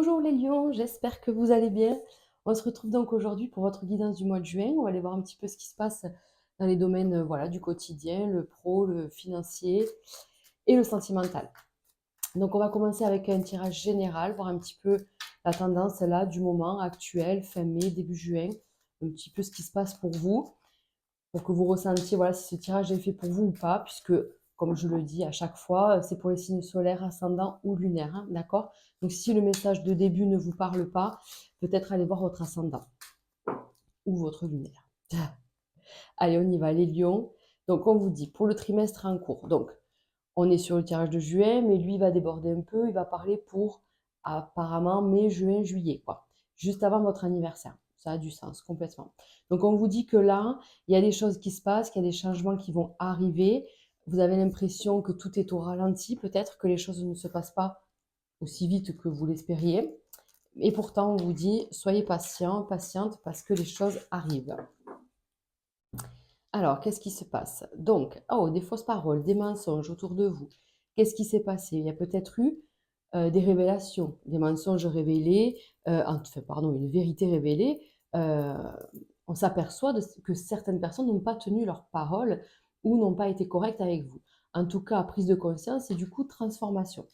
Bonjour les lions, j'espère que vous allez bien. On se retrouve donc aujourd'hui pour votre guidance du mois de juin. On va aller voir un petit peu ce qui se passe dans les domaines voilà, du quotidien, le pro, le financier et le sentimental. Donc on va commencer avec un tirage général, voir un petit peu la tendance là du moment actuel, fin mai, début juin, un petit peu ce qui se passe pour que vous ressentiez voilà, si ce tirage est fait pour vous ou pas, puisque, comme je le dis à chaque fois, c'est pour les signes solaires, ascendants ou lunaires, hein, d'accord? Donc, si le message de début ne vous parle pas, peut-être allez voir votre ascendant ou votre lunaire. Allez, on y va, les lions. Donc, on vous dit, pour le trimestre en cours, donc, on est sur le tirage de juin, mais lui, il va déborder un peu, il va parler pour, apparemment, mai, juin, juillet, quoi. Juste avant votre anniversaire. Ça a du sens, complètement. Donc, on vous dit que là, il y a des choses qui se passent, qu'il y a des changements qui vont arriver. Vous avez l'impression que tout est au ralenti, peut-être que les choses ne se passent pas aussi vite que vous l'espériez. Et pourtant, on vous dit, soyez patient, patiente, parce que les choses arrivent. Alors, qu'est-ce qui se passe? Donc, oh, des fausses paroles, des mensonges autour de vous. Qu'est-ce qui s'est passé? Il y a peut-être eu des révélations, des mensonges révélés, enfin, pardon, une vérité révélée. Euh, on s'aperçoit que certaines personnes n'ont pas tenu leur parole ou n'ont pas été correctes avec vous. En tout cas, prise de conscience et du coup, transformation.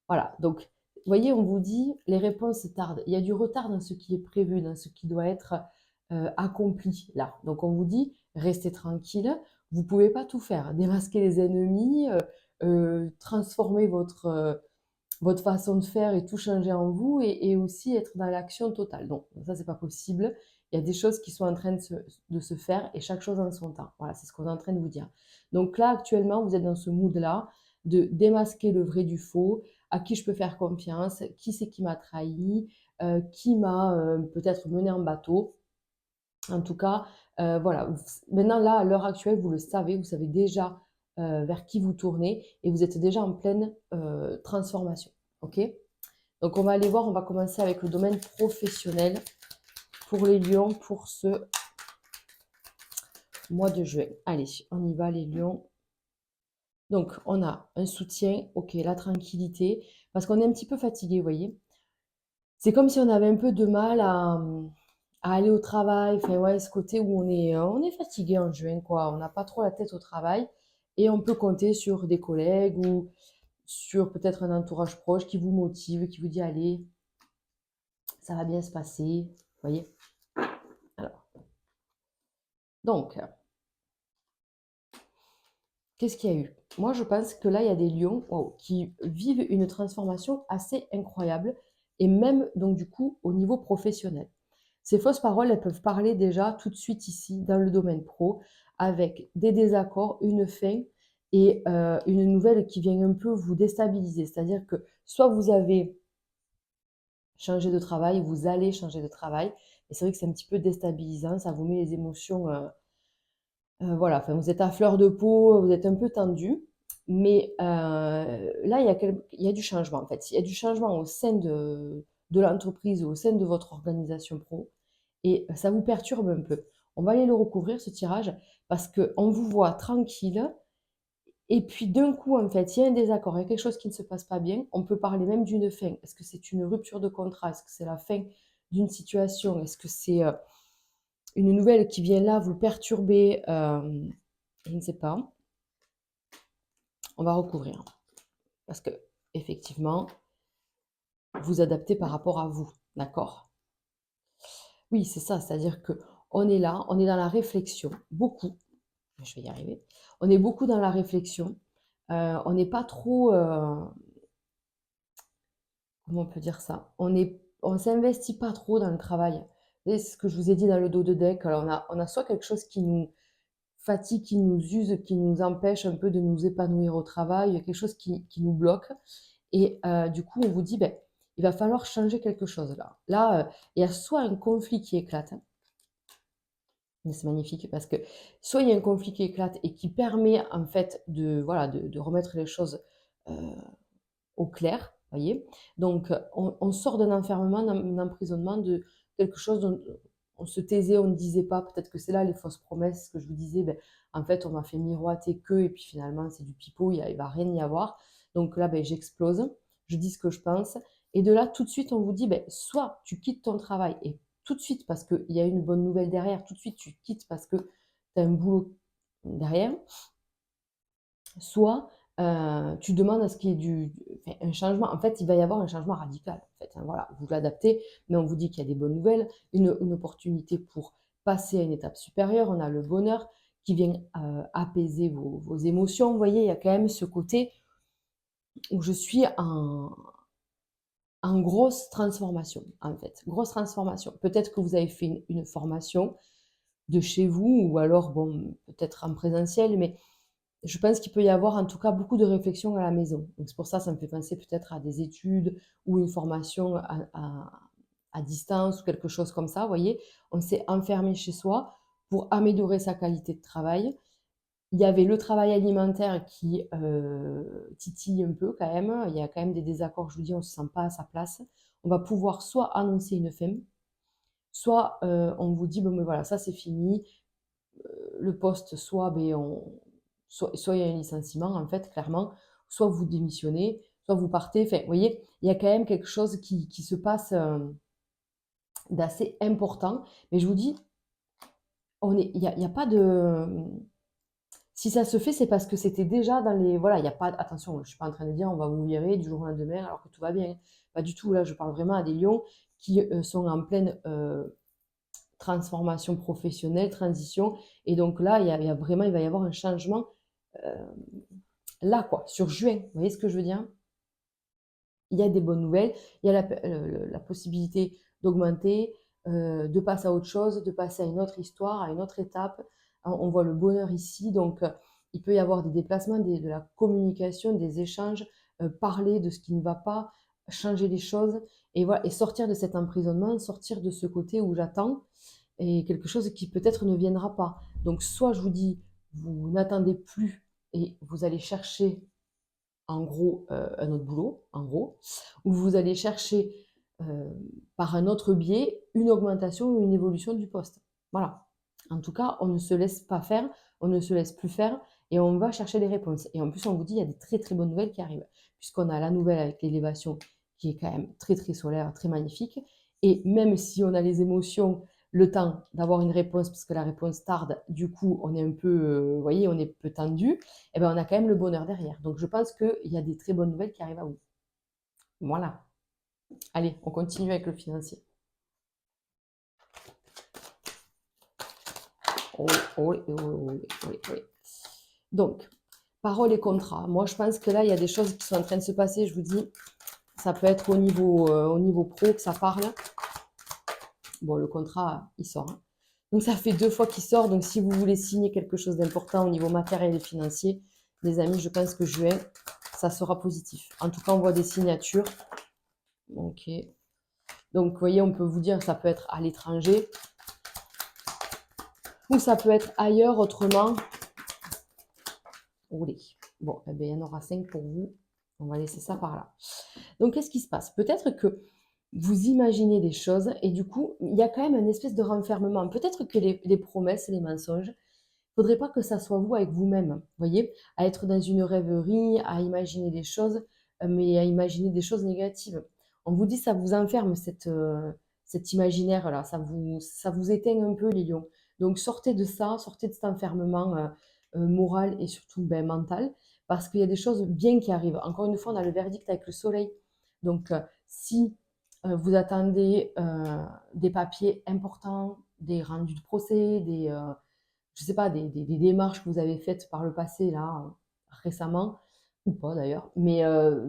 Voilà, donc, vous voyez, on vous dit, les réponses tardent. Il y a du retard dans ce qui est prévu, dans ce qui doit être accompli là. Donc, on vous dit, restez tranquille, vous ne pouvez pas tout faire. Démasquer les ennemis, transformer votre façon de faire et tout changer en vous et aussi être dans l'action totale. Donc, ça, c'est pas possible. Il y a des choses qui sont en train de se faire et chaque chose en son temps. Voilà, c'est ce qu'on est en train de vous dire. Donc là, actuellement, vous êtes dans ce mood-là de démasquer le vrai du faux, à qui je peux faire confiance, qui c'est qui m'a trahi, qui m'a peut-être mené en bateau. En tout cas, voilà. Maintenant, là, à l'heure actuelle, vous le savez, vous savez déjà vers qui vous tournez et vous êtes déjà en pleine transformation. OK? Donc, on va aller voir, on va commencer avec le domaine professionnel pour les lions pour ce mois de juin. Allez, on y va, les lions. Donc, on a un soutien, OK, la tranquillité, parce qu'on est un petit peu fatigué, vous voyez. C'est comme si on avait un peu de mal à aller au travail. Enfin, ouais, ce côté où on est fatigué en juin, quoi. On n'a pas trop la tête au travail et on peut compter sur des collègues ou sur peut-être un entourage proche qui vous motive, qui vous dit, allez, ça va bien se passer. Vous voyez? Alors, donc, qu'est-ce qu'il y a eu? Moi, je pense que là, il y a des lions wow, qui vivent une transformation assez incroyable et même, donc, du coup, au niveau professionnel. Ces fausses paroles, elles peuvent parler déjà tout de suite ici, dans le domaine pro, avec des désaccords, une fin et une nouvelle qui vient un peu vous déstabiliser. C'est-à-dire que soit vous avez changé de travail, vous allez changer de travail, et c'est vrai que c'est un petit peu déstabilisant, ça vous met les émotions voilà, enfin, vous êtes à fleur de peau, vous êtes un peu tendu, mais là, il y a du changement en fait. Il y a du changement au sein de l'entreprise ou au sein de votre organisation pro et ça vous perturbe un peu. On va aller le recouvrir, ce tirage, parce qu'on vous voit tranquille et puis d'un coup, en fait, il y a un désaccord, il y a quelque chose qui ne se passe pas bien. On peut parler même d'une fin. Est-ce que c'est une rupture de contrat? Est-ce que c'est la fin d'une situation? Est-ce que c'est une nouvelle qui vient là vous perturber? Je ne sais pas. On va recouvrir. Parce que, effectivement, vous adaptez par rapport à vous. D'accord? Oui, c'est ça. C'est-à-dire que on est là, on est dans la réflexion. Beaucoup. Je vais y arriver. On est beaucoup dans la réflexion. On n'est pas trop. Comment on peut dire ça? On s'investit pas trop dans le travail. C'est ce que je vous ai dit dans le dos de deck. Alors on a soit quelque chose qui nous fatigue, qui nous use, qui nous empêche un peu de nous épanouir au travail, quelque chose qui nous bloque. Et du coup, on vous dit, ben, il va falloir changer quelque chose là. Là, il y a soit un conflit qui éclate, hein, mais c'est magnifique parce que soit il y a un conflit qui éclate et qui permet en fait voilà, de remettre les choses euh, au clair, voyez. Donc, on sort d'un enfermement, d'un emprisonnement, de quelque chose dont on se taisait, on ne disait pas. Peut-être que c'est là les fausses promesses que je vous disais. Ben, en fait, on m'a fait miroiter que, et puis finalement, c'est du pipeau, il va rien y avoir. Donc là, ben, j'explose, je dis ce que je pense, Et de là, tout de suite, on vous dit, ben, soit tu quittes ton travail et tout de suite parce qu'il y a une bonne nouvelle derrière, tout de suite tu quittes parce que tu as un boulot derrière, soit tu demandes à ce qu'il y ait enfin, un changement. En fait, il va y avoir un changement radical. En fait, hein, voilà, vous l'adaptez, mais on vous dit qu'il y a des bonnes nouvelles, une opportunité pour passer à une étape supérieure. On a le bonheur qui vient apaiser vos émotions. Vous voyez, il y a quand même ce côté où je suis en grosse transformation, en fait. Grosse transformation. Peut-être que vous avez fait une formation de chez vous, ou alors, bon, peut-être en présentiel, mais je pense qu'il peut y avoir en tout cas beaucoup de réflexions à la maison. Donc c'est pour ça, ça me fait penser peut-être à des études ou une formation à distance ou quelque chose comme ça. Vous voyez, on s'est enfermé chez soi pour améliorer sa qualité de travail. Il y avait le travail alimentaire qui titille un peu quand même. Il y a quand même des désaccords, je vous dis, on ne se sent pas à sa place. On va pouvoir soit annoncer une fin, soit on vous dit, bon, mais voilà, ça c'est fini. Le poste, soit, ben, soit il y a un licenciement, en fait, clairement, soit vous démissionnez, soit vous partez. Enfin, vous voyez, il y a quand même quelque chose qui se passe d'assez important. Mais je vous dis, il y a pas de... Si ça se fait, c'est parce que c'était déjà dans les... Voilà, il n'y a pas... Attention, je ne suis pas en train de dire on va vous virer du jour au lendemain alors que tout va bien. Pas du tout. Là, je parle vraiment à des lions qui sont en pleine transformation professionnelle, transition. Et donc là, il y a vraiment, il va y avoir un changement euh, là, quoi, sur juin. Vous voyez ce que je veux dire? Il y a des bonnes nouvelles, il y a la possibilité d'augmenter, de passer à autre chose, de passer à une autre histoire, à une autre étape. On voit le bonheur ici, donc il peut y avoir des déplacements, de la communication, des échanges, parler de ce qui ne va pas, changer les choses, et voilà, et sortir de cet emprisonnement, sortir de ce côté où j'attends, et quelque chose qui peut-être ne viendra pas. Donc soit je vous dis, vous n'attendez plus et vous allez chercher en gros un autre boulot, en gros, ou vous allez chercher euh, par un autre biais une augmentation ou une évolution du poste. Voilà. En tout cas, on ne se laisse pas faire, on ne se laisse plus faire et on va chercher des réponses. Et en plus, on vous dit, il y a des très très bonnes nouvelles qui arrivent, puisqu'on a la nouvelle avec l'élévation qui est quand même très très solaire, très magnifique. Et même si on a les émotions, le temps d'avoir une réponse, parce que la réponse tarde, du coup, on est un peu, vous voyez, on est peu tendu, eh ben, on a quand même le bonheur derrière. Donc, je pense qu'il y a des très bonnes nouvelles qui arrivent à vous. Voilà. Allez, on continue avec le financier. Oh, oh, oh, oh, oh, oh. Donc, parole et contrat. Moi, je pense que là, il y a des choses qui sont en train de se passer. Je vous dis, ça peut être au niveau pro que ça parle. Bon, le contrat, il sort, hein. Donc, ça fait 2 fois qu'il sort. Donc, si vous voulez signer quelque chose d'important au niveau matériel et financier, les amis, je pense que juin, ça sera positif. En tout cas, on voit des signatures. Ok. Donc, vous voyez, on peut vous dire, ça peut être à l'étranger ou ça peut être ailleurs autrement. Roulez. Bon, eh bien, il y en aura 5 pour vous. On va laisser ça par là. Donc, qu'est-ce qui se passe? Peut-être que vous imaginez des choses et du coup, il y a quand même une espèce de renfermement. Peut-être que les promesses, les mensonges, il ne faudrait pas que ça soit vous avec vous-même. Vous voyez, à être dans une rêverie, à imaginer des choses, mais à imaginer des choses négatives. On vous dit ça vous enferme cet imaginaire-là, ça vous éteint un peu les lions. Donc sortez de ça, sortez de cet enfermement moral et surtout ben, mental, parce qu'il y a des choses bien qui arrivent. Encore une fois, on a le verdict avec le soleil. Donc si vous attendez des papiers importants, des rendus de procès, je sais pas, des démarches que vous avez faites par le passé, là, récemment, ou pas d'ailleurs, mais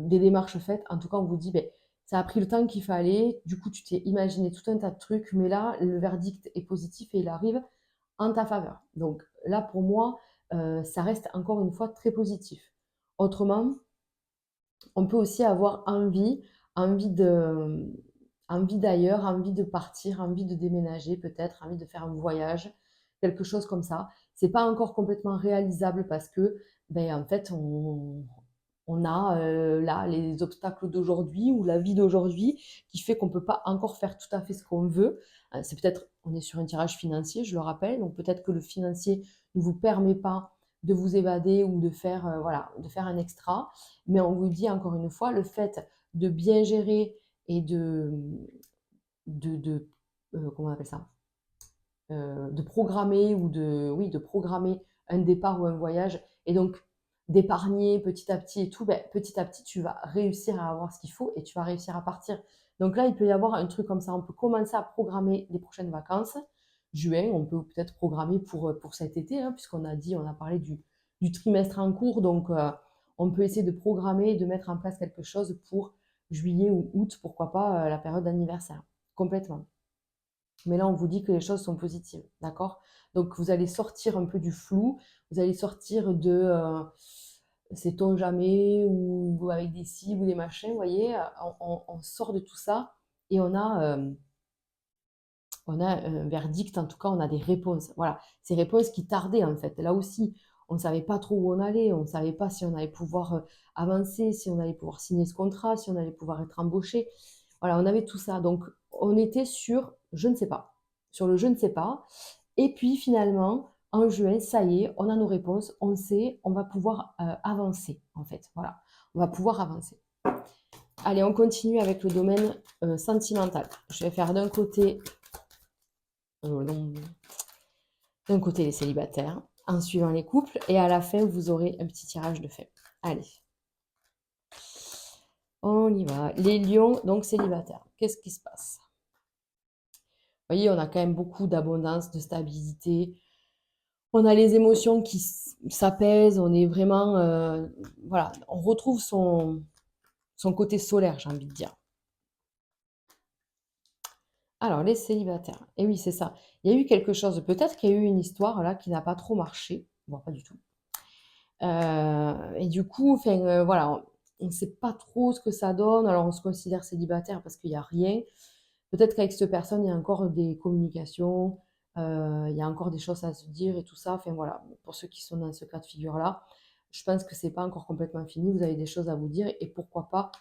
des démarches faites, en tout cas, on vous dit, ben, ça a pris le temps qu'il fallait, du coup, tu t'es imaginé tout un tas de trucs, mais là, le verdict est positif et il arrive en ta faveur. Donc là, pour moi, ça reste encore une fois très positif. Autrement, on peut aussi avoir envie de, envie d'ailleurs, envie de partir, envie de déménager peut-être, envie de faire un voyage, quelque chose comme ça. C'est pas encore complètement réalisable parce que, ben, en fait, on a là les obstacles d'aujourd'hui ou la vie d'aujourd'hui qui fait qu'on ne peut pas encore faire tout à fait ce qu'on veut. C'est peut-être, on est sur un tirage financier, je le rappelle, donc peut-être que le financier ne vous permet pas de vous évader ou de faire, voilà, de faire un extra. Mais on vous dit encore une fois, le fait de bien gérer et comment on appelle ça? De programmer ou oui, de programmer un départ ou un voyage et donc d'épargner petit à petit et tout, ben, petit à petit, tu vas réussir à avoir ce qu'il faut et tu vas réussir à partir. Donc là, il peut y avoir un truc comme ça. On peut commencer à programmer les prochaines vacances. Juin, on peut peut-être programmer pour cet été, hein, puisqu'on a dit, on a parlé du trimestre en cours. Donc, on peut essayer de programmer et de mettre en place quelque chose pour juillet ou août, pourquoi pas la période d'anniversaire. Complètement. Mais là, on vous dit que les choses sont positives, d'accord? Donc, vous allez sortir un peu du flou, vous allez sortir de sait-on jamais, ou avec des cibles ou des machins, vous voyez, on sort de tout ça et on a un verdict, en tout cas, on a des réponses. Voilà, ces réponses qui tardaient en fait. Là aussi, on ne savait pas trop où on allait, on ne savait pas si on allait pouvoir avancer, si on allait pouvoir signer ce contrat, si on allait pouvoir être embauché. Voilà, on avait tout ça. Donc, on était sur je ne sais pas, sur le je ne sais pas. Et puis finalement, en juin, ça y est, on a nos réponses, on sait, on va pouvoir avancer en fait. Voilà, on va pouvoir avancer. Allez, on continue avec le domaine sentimental. Je vais faire euh, d'un côté les célibataires, en suivant les couples, et à la fin, vous aurez un petit tirage de fait. Allez, on y va. Les lions, donc célibataires. Qu'est-ce qui se passe? Vous voyez, on a quand même beaucoup d'abondance, de stabilité. On a les émotions qui s'apaisent, on est vraiment... voilà, on retrouve son côté solaire, j'ai envie de dire. Alors, les célibataires. Et oui, c'est ça. Il y a eu quelque chose, peut-être qu'il y a eu une histoire là qui n'a pas trop marché. Bon, pas du tout. Et du coup, voilà, on ne sait pas trop ce que ça donne. Alors, on se considère célibataire parce qu'il n'y a rien. Peut-être qu'avec cette personne, il y a encore des communications, il y a encore des choses à se dire et tout ça. Enfin, voilà, pour ceux qui sont dans ce cas de figure-là, je pense que c'est pas encore complètement fini. Vous avez des choses à vous dire et pourquoi pas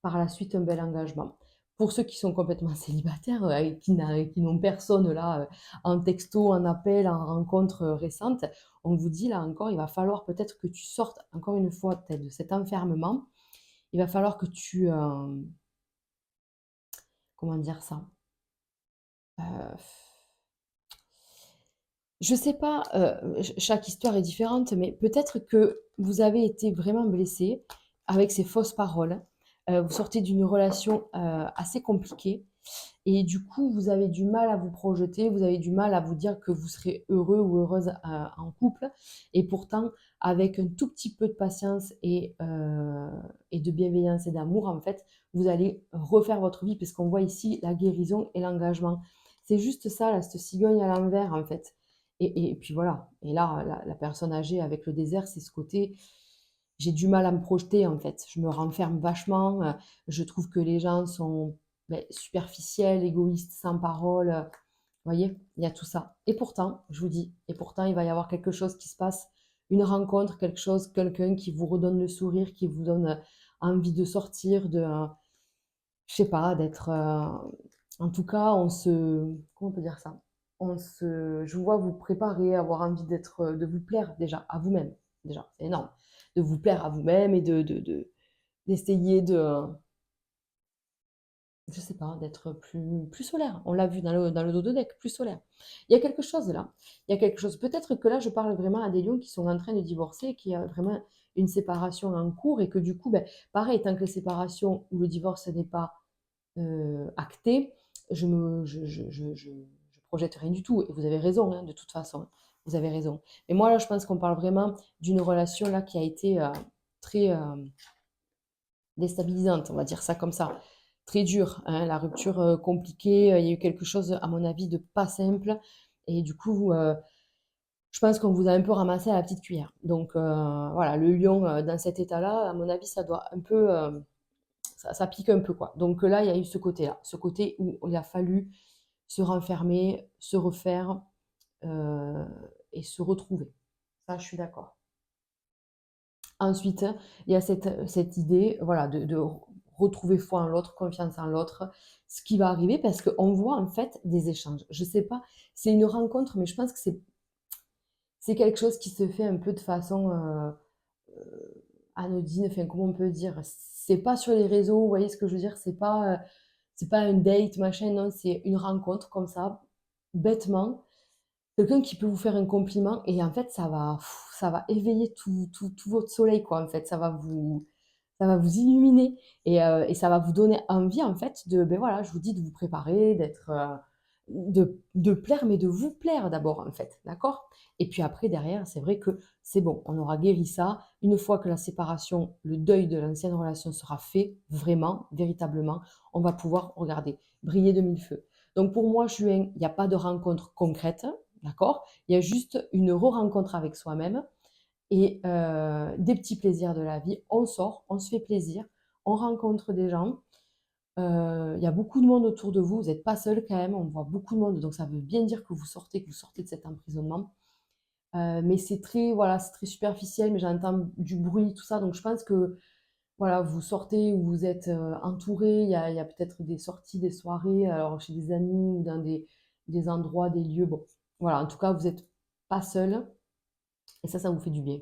par la suite un bel engagement. Pour ceux qui sont complètement célibataires et qui n'ont personne là en texto, en appel, en rencontre récente, on vous dit là encore, il va falloir peut-être que tu sortes encore une fois peut-être de cet enfermement. Il va falloir que tu, comment dire ça, euh, je sais pas, chaque histoire est différente, mais peut-être que vous avez été vraiment blessé avec ces fausses paroles. Vous sortez d'une relation assez compliquée et du coup, vous avez du mal à vous projeter, vous avez du mal à vous dire que vous serez heureux ou heureuse en couple. Et pourtant, avec un tout petit peu de patience et de bienveillance et d'amour, en fait, vous allez refaire votre vie, puisqu'on voit ici la guérison et l'engagement. C'est juste ça, là, cette cigogne à l'envers, en fait. Et puis voilà. Et là, la personne âgée avec le désert, c'est ce côté, j'ai du mal à me projeter, en fait. Je me renferme vachement. Je trouve que les gens sont superficiels, égoïstes, sans parole. Vous voyez, il y a tout ça. Et pourtant, je vous dis, et pourtant, il va y avoir quelque chose qui se passe, une rencontre, quelque chose, quelqu'un qui vous redonne le sourire, qui vous donne envie de sortir, je sais pas, d'être. En tout cas, comment on peut dire ça? Je vous vois vous préparer, avoir envie de vous plaire déjà à vous-même. Déjà, c'est énorme. De vous plaire à vous-même et d'essayer je sais pas, d'être plus solaire. On l'a vu dans le dos de deck, plus solaire. Il y a quelque chose là. Il y a quelque chose. Peut-être que là, je parle vraiment à des lions qui sont en train de divorcer, qui a vraiment une séparation en cours et que du coup, pareil, tant que la séparation ou le divorce n'est pas acté, je projette rien du tout. Et vous avez raison, hein, de toute façon. Vous avez raison. Mais moi, là, je pense qu'on parle vraiment d'une relation là qui a été très déstabilisante, on va dire ça comme ça. Très dure, hein, la rupture compliquée. Il y a eu quelque chose, à mon avis, de pas simple. Et du coup, je pense qu'on vous a un peu ramassé à la petite cuillère. Donc voilà, le lion dans cet état-là, à mon avis, ça doit un peu ça pique un peu, quoi. Donc là, il y a eu ce côté-là, ce côté où il a fallu se renfermer, se refaire euh, et se retrouver. Ça, je suis d'accord. Ensuite, il y a cette idée, voilà, de retrouver foi en l'autre, confiance en l'autre, ce qui va arriver parce qu'on voit en fait des échanges. Je sais pas, c'est une rencontre, mais je pense que c'est quelque chose qui se fait un peu de façon anodine, enfin, comment on peut dire? C'est pas sur les réseaux, vous voyez ce que je veux dire? C'est pas un date, machin, non, c'est une rencontre comme ça, bêtement. Quelqu'un qui peut vous faire un compliment et en fait, ça va éveiller tout votre soleil, quoi, en fait. Ça va vous illuminer et ça va vous donner envie, en fait, de, ben voilà, je vous dis, de vous préparer, d'être, de plaire, mais de vous plaire d'abord, en fait, d'accord? Et puis après, derrière, c'est vrai que c'est bon, on aura guéri ça. Une fois que la séparation, le deuil de l'ancienne relation sera fait, vraiment, véritablement, on va pouvoir, regarder, briller de mille feux. Donc pour moi, juin, il n'y a pas de rencontre concrète, d'accord? Il y a juste une re-rencontre avec soi-même et des petits plaisirs de la vie. On sort, on se fait plaisir, on rencontre des gens. Il y a beaucoup de monde autour de vous, vous n'êtes pas seul quand même, on voit beaucoup de monde, donc ça veut bien dire que vous sortez de cet emprisonnement. Mais c'est très, voilà, c'est très superficiel, mais j'entends du bruit, tout ça, donc je pense que voilà, vous sortez ou vous êtes entouré, il y a peut-être des sorties, des soirées, alors chez des amis ou dans des endroits, des lieux. Bon, voilà, en tout cas, vous n'êtes pas seul et ça vous fait du bien,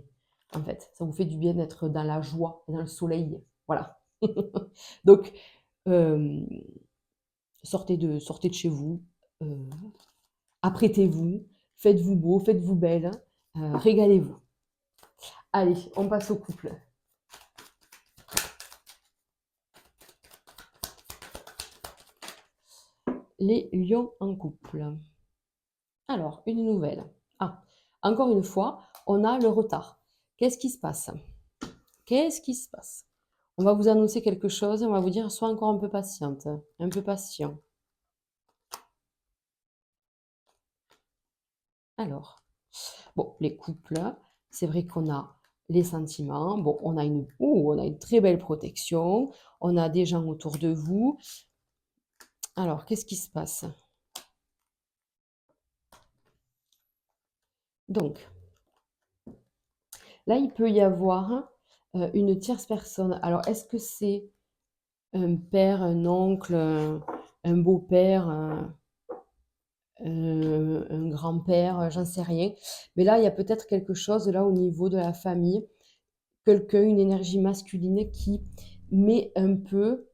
en fait. Ça vous fait du bien d'être dans la joie et dans le soleil. Voilà. Donc, euh, sortez de chez vous, euh, apprêtez-vous, faites-vous beau, faites-vous belle, régalez-vous. Allez, on passe au couple. Les lions en couple. Alors, une nouvelle. Ah, encore une fois, on a le retard. Qu'est-ce qui se passe? Qu'est-ce qui se passe? On va vous annoncer quelque chose, on va vous dire, sois encore un peu patiente, un peu patient. Alors, bon, les couples, c'est vrai qu'on a les sentiments, bon, on a une très belle protection, on a des gens autour de vous. Alors, qu'est-ce qui se passe? Donc, là, il peut y avoir une tierce personne. Alors, est-ce que c'est un père, un oncle, un beau-père, un grand-père, j'en sais rien. Mais là, il y a peut-être quelque chose là au niveau de la famille, quelqu'un, une énergie masculine qui met un peu.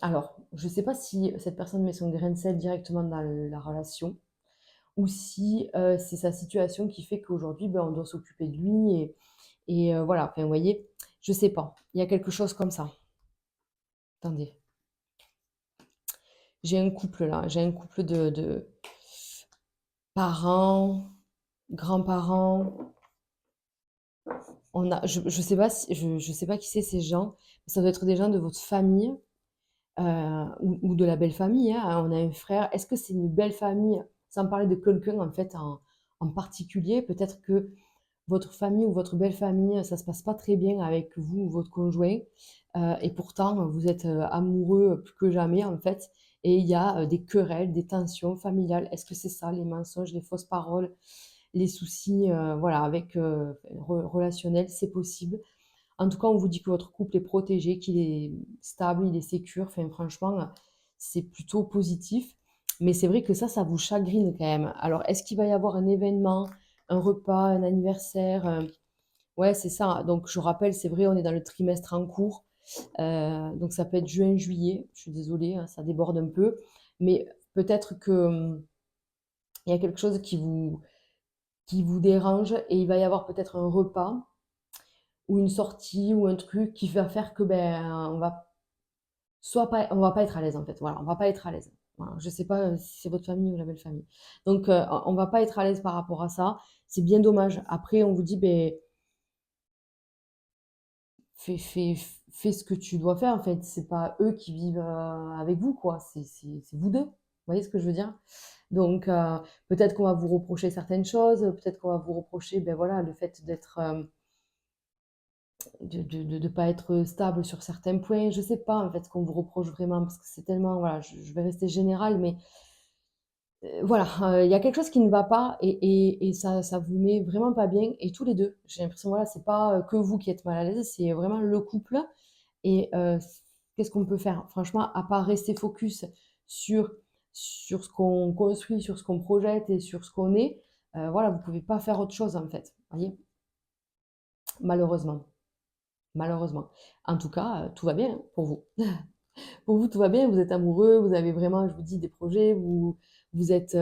Alors, je ne sais pas si cette personne met son grain de sel directement dans la relation ou si c'est sa situation qui fait qu'aujourd'hui, ben, on doit s'occuper de lui et voilà. Enfin, vous voyez, je ne sais pas. Il y a quelque chose comme ça. Attendez. J'ai un couple là, j'ai un couple de parents, grands-parents. Je sais pas je sais pas qui c'est ces gens, mais ça doit être des gens de votre famille ou de la belle famille, hein. On a un frère. Est-ce que c'est une belle famille, sans parler de quelqu'un en fait en particulier? Peut-être que votre famille ou votre belle famille, ça se passe pas très bien avec vous ou votre conjoint, et pourtant vous êtes amoureux plus que jamais en fait, et il y a des querelles, des tensions familiales. Est-ce que c'est ça, les mensonges, les fausses paroles, les soucis, voilà, avec relationnels, c'est possible. En tout cas, on vous dit que votre couple est protégé, qu'il est stable, il est sécure. Enfin, franchement, c'est plutôt positif. Mais c'est vrai que ça vous chagrine quand même. Alors, est-ce qu'il va y avoir un événement, un repas, un anniversaire? Ouais, c'est ça. Donc, je rappelle, c'est vrai, on est dans le trimestre en cours. Donc, ça peut être juin, juillet. Je suis désolée, hein, ça déborde un peu. Mais peut-être que il y a quelque chose qui vous dérange et il va y avoir peut-être un repas ou une sortie ou un truc qui va faire que ben on va pas être à l'aise en fait. Voilà, on va pas être à l'aise. Voilà. Je sais pas si c'est votre famille ou la belle famille. Donc on va pas être à l'aise par rapport à ça. C'est bien dommage. Après on vous dit ben fais, fais, fais ce que tu dois faire en fait. C'est pas eux qui vivent avec vous quoi. C'est vous deux. Vous voyez ce que je veux dire? Donc peut-être qu'on va vous reprocher certaines choses. Peut-être qu'on va vous reprocher ben voilà le fait d'être de pas être stable sur certains points. Je sais pas en fait ce qu'on vous reproche vraiment parce que c'est tellement, voilà, je vais rester générale, mais voilà, il y a quelque chose qui ne va pas et ça vous met vraiment pas bien et tous les deux. J'ai l'impression, voilà, c'est pas que vous qui êtes mal à l'aise, c'est vraiment le couple et qu'est-ce qu'on peut faire? Franchement, à part rester focus sur, sur ce qu'on construit, sur ce qu'on projette et sur ce qu'on est, voilà, vous pouvez pas faire autre chose en fait, voyez? Malheureusement. malheureusement. En tout cas, tout va bien, hein, pour vous. Pour vous, tout va bien, vous êtes amoureux, vous avez vraiment, je vous dis, des projets, vous êtes,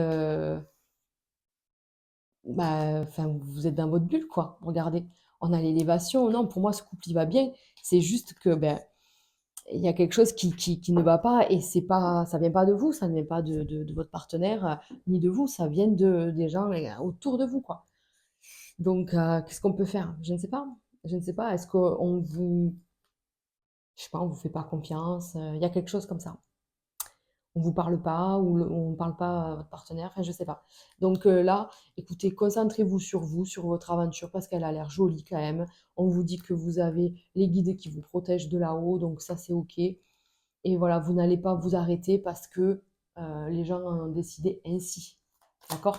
bah, enfin, vous êtes dans votre bulle, quoi. Regardez, on a l'élévation. Non, pour moi, ce couple, il va bien. C'est juste que, ben, il y a quelque chose qui ne va pas et c'est pas, ça vient pas de vous, ça ne vient pas de votre partenaire, ni de vous, ça vient des gens autour de vous, quoi. Donc, qu'est-ce qu'on peut faire? Je ne sais pas. Je ne sais pas. Est-ce qu'on vous, je sais pas, on vous fait pas confiance? Il y a quelque chose comme ça. On vous parle pas ou on ne parle pas à votre partenaire, enfin, je sais pas. Donc là, écoutez, concentrez-vous, sur votre aventure parce qu'elle a l'air jolie quand même. On vous dit que vous avez les guides qui vous protègent de là-haut, donc ça c'est OK. Et voilà, vous n'allez pas vous arrêter parce que les gens en ont décidé ainsi. D'accord?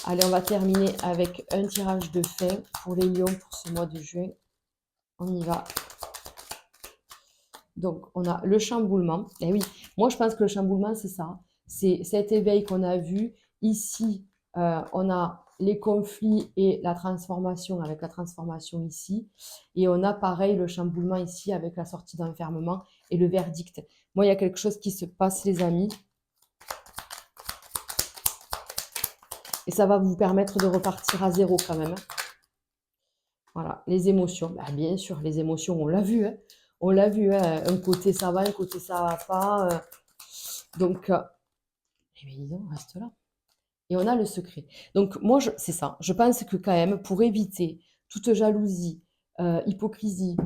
Allez, on va terminer avec un tirage de fin pour les lions pour ce mois de juin. On y va. Donc, on a le chamboulement. Et oui, moi, je pense que le chamboulement, c'est ça. C'est cet éveil qu'on a vu. Ici, on a les conflits et la transformation, avec la transformation ici. Et on a pareil le chamboulement ici avec la sortie d'enfermement et le verdict. Moi, il y a quelque chose qui se passe, les amis. Et ça va vous permettre de repartir à zéro quand même, hein. Voilà, les émotions. Bah, bien sûr, les émotions, on l'a vu, hein. On l'a vu, hein. Un côté ça va, un côté ça va pas. Donc, eh bien, dis donc, reste là. Et on a le secret. Donc, moi, c'est ça. Je pense que quand même, pour éviter toute jalousie, hypocrisie,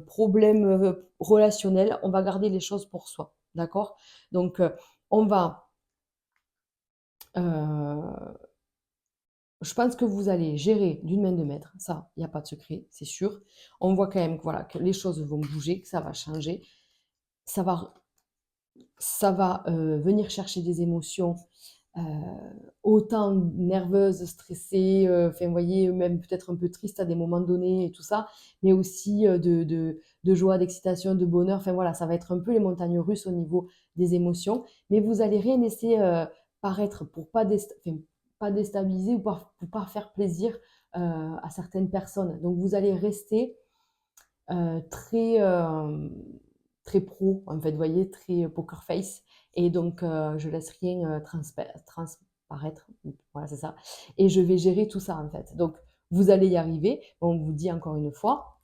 problème relationnel, on va garder les choses pour soi. D'accord? Donc, on va. euh, je pense que vous allez gérer d'une main de maître. Ça, il n'y a pas de secret, c'est sûr. On voit quand même que, voilà, que les choses vont bouger, que ça va changer. Ça va, ça va venir chercher des émotions euh, autant nerveuse, stressée, enfin, vous voyez, même peut-être un peu triste à des moments donnés et tout ça, mais aussi de joie, d'excitation, de bonheur. Enfin voilà, ça va être un peu les montagnes russes au niveau des émotions, mais vous allez rien laisser paraître pour enfin, pas déstabiliser ou pour pas faire plaisir à certaines personnes. Donc vous allez rester très, très pro, en fait, vous voyez, très poker face. Et donc, je laisse rien transparaître. Voilà, c'est ça. Et je vais gérer tout ça, en fait. Donc, vous allez y arriver. On vous dit encore une fois,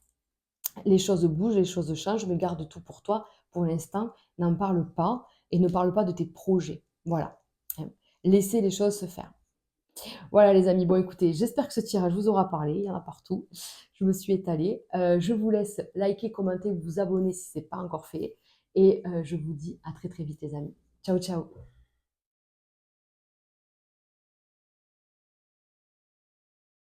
les choses bougent, les choses changent, mais garde tout pour toi. Pour l'instant, n'en parle pas et ne parle pas de tes projets. Voilà. Laissez les choses se faire. Voilà les amis, bon écoutez, j'espère que ce tirage vous aura parlé, il y en a partout. Je me suis étalée. Je vous laisse liker, commenter, vous abonner si ce n'est pas encore fait. Et je vous dis à très très vite les amis. Ciao ciao.